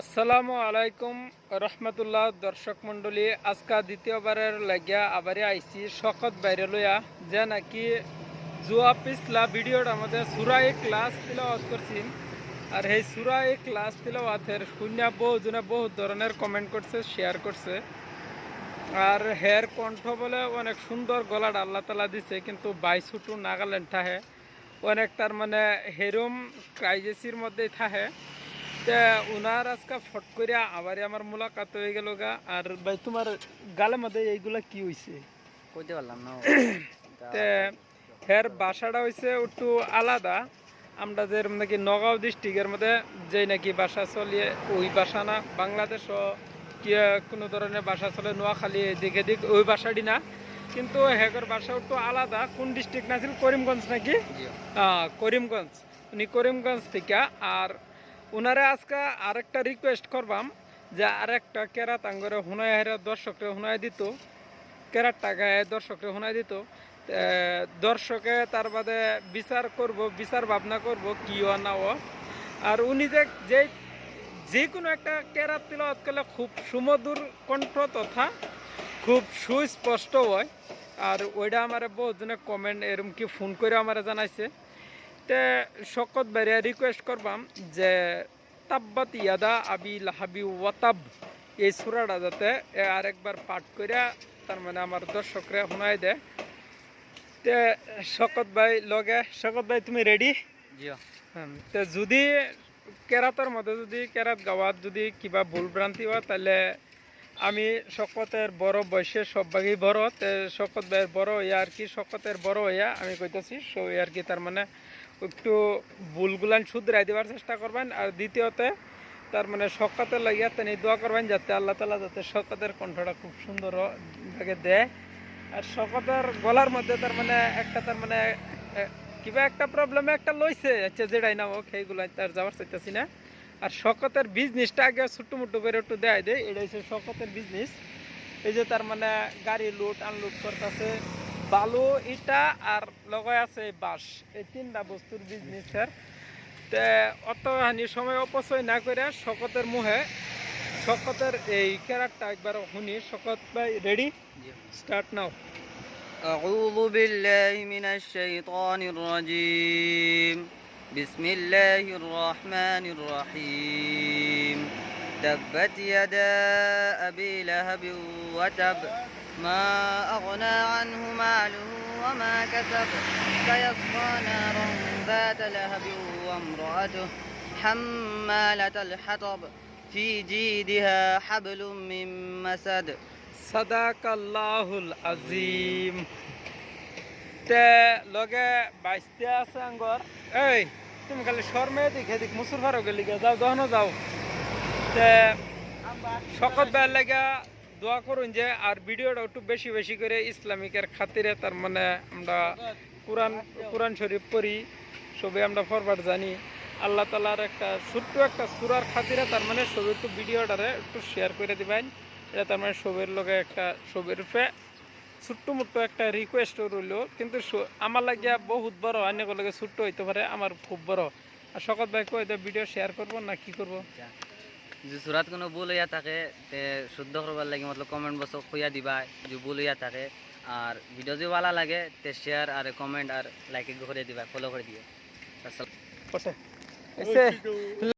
আসসালামু আলাইকুম রহমতুল্লাহ দর্শক মন্ডলী। আজকা দ্বিতীয়বারের লাগিয়া আবারে আইসি শকত বাইরে লইয়া যে নাকি জুয়া পিছলা ভিডিওটার মধ্যে সুরাই ক্লাস তিলাওয়াত করছি। আর এই সুরাই ক্লাস তিলাওয়াতের শূন্য বহুজনে বহুত ধরনের কমেন্ট করছে, শেয়ার করছে। আর হের কণ্ঠ বলে অনেক সুন্দর গলাটা আল্লাহ তালা দিছে, কিন্তু বাইসুটু নাগাল্যান্ড থাহে অনেক, তার মানে হেরম ক্রাইজেসির মধ্যেই থাহে। উনার আজকে ফট করিয়া আবার আমার মোলাকাত হয়ে গেল গা। আর ভাই তোমার গালের মধ্যে এইগুলা কি হইছে কইতে পারলাম না। তে হের বাসাটা হইছে একটু আলাদা। আমরা যে নাকি নগাঁও ডিস্ট্রিক্টের মধ্যে যে নাকি বাসা চলিয়ে ওই বাসা না, বাংলাদেশও কি কোনো ধরনের বাসা চলে নোয়াখালী দিকে দিক ওই বাসাটি না, কিন্তু হেগর বাসা একটু আলাদা। কোন ডিস্ট্রিক্ট না ছিল, করিমগঞ্জ নাকি? করিমগঞ্জ। উনি করিমগঞ্জ থেকে। আর ওনারা আজকে আরেকটা রিকোয়েস্ট করবাম যে আরেকটা কেরাত আঙ্গরে হুনায় হেরা দর্শকরে হুনায় দিত, কেরাত টাকায় দর্শকরে হুনায় দিত। দর্শকে তার বাদে বিচার করব, বিচার ভাবনা করব কি ও না ও। আর উনি যে কোনো একটা কেরাত তিলাওয়াত করলে খুব সুমধুর কণ্ঠ তথা খুব সুস্পষ্ট হয়। আর ওইটা আমার বহুজনে কমেন্ট এরম কি ফোন করে আমার জানাইছে। তে শকত বাইরে রিকোয়েস্ট করবাম যে তাব্বাত ইয়াদা আবি লাহাবি ওয়াতাব এই সূরাটা যাতে আরেকবার পাঠ করে তার মানে আমার দর্শকরা শোনায় দেয়। তে শকত ভাই লগে, শকত ভাই তুমি রেডি? তে যদি কেরাতের মধ্যে যদি কেরাত গাওয়াত যদি কিবা ভুল ভ্রান্তি হয়, তাহলে আমি শকতের বড় বয়সে সব ভাগেই বড়, তে শকত ভাইয়ের বড় হইয়া আর কি, শকতের বড় হইয়া আমি কইতেছি সই আর কি, তার মানে একটু ভুলগুলান শুধরাই দেওয়ার চেষ্টা করবেন। আর দ্বিতীয়তে তার মানে শকতের লাগিয়া তিনি দোয়া করবেন যাতে আল্লাহ তালা যাতে শকতের কণ্ঠটা খুব সুন্দর ভাবে দেয়। আর শকতের গলার মধ্যে তার মানে একটা তার মানে কিবা একটা প্রবলেমে একটা লইছে, আচ্ছা যেটাই না হোক সেইগুলো তার যাওয়ার চাইতেছি না। আর শকতের বিজনেসটা আগে ছোট্ট মুট্টু করে একটু দেয় দেয়, এটা হচ্ছে শকতের বিজনেস। এই যে তার মানে গাড়ি লোড আনলোড করতেছে, বালু ইটা আর লগায় আছে বাঁশ, এই তিনটা বস্তুর বিজনেসের। তে অত হানি সময় অপচয় না করে শকতের মুহে শকতের এই ক্যারেক্টার একবার শুনি। শকত ভাই রেডি? Start now. أعوذ بالله من الشيطان الرجيم. بسم الله الرحمن الرحيم. تبت يدا أبي لهب وتب ما أغنى عنه ماله وما كسب سيصلى نارا ذات لهب وامرأته حمالة الحطب في جيدها حبل من مسد. সাদাকাল্লাহুল আজিম। তে লগে বাইসতে আছে আঙ্গর। এই তুমি খালি শর্মে দেখে দেখ মুসুর ফারো গেলি যাও, দহনো যাও। তে শকত ভাইয়ের লাগা দোয়া করুন যে আর ভিডিওটা একটু বেশি বেশি করে ইসলামিকের খাতিরে, তার মানে আমরা কোরআন শরীফ পড়ি, সবে আমরা ফরওয়ার্ড জানি। আল্লাহ তালার একটা ছোট্ট একটা সূরার খাতিরে তার মানে সবে একটু ভিডিওটারে একটু শেয়ার করে দিবেন। এটা তার মানে সবের লগে একটা সবের রূপে ছোট্ট মোট্ট একটা রিকোয়েস্ট রইল, কিন্তু আমার লাগিয়া বহুত বড়, অন্য লগে ছোট্ট হইতে পারে, আমার খুব বড়। আর শকত ভাই কই ভিডিও শেয়ার করবো না কি করবো? যদি সুরাত কোনো ভুল হইয়া থাকে তে শুদ্ধ করবার লাগে মতলব কমেন্ট বক্স খুঁয়া দিবা যদি ভুল হইয়া থাকে। আর ভিডিও যদি ভালো লাগে তে শেয়ার আর কমেন্ট আর লাইক করে দিবা, ফলো করে দিও।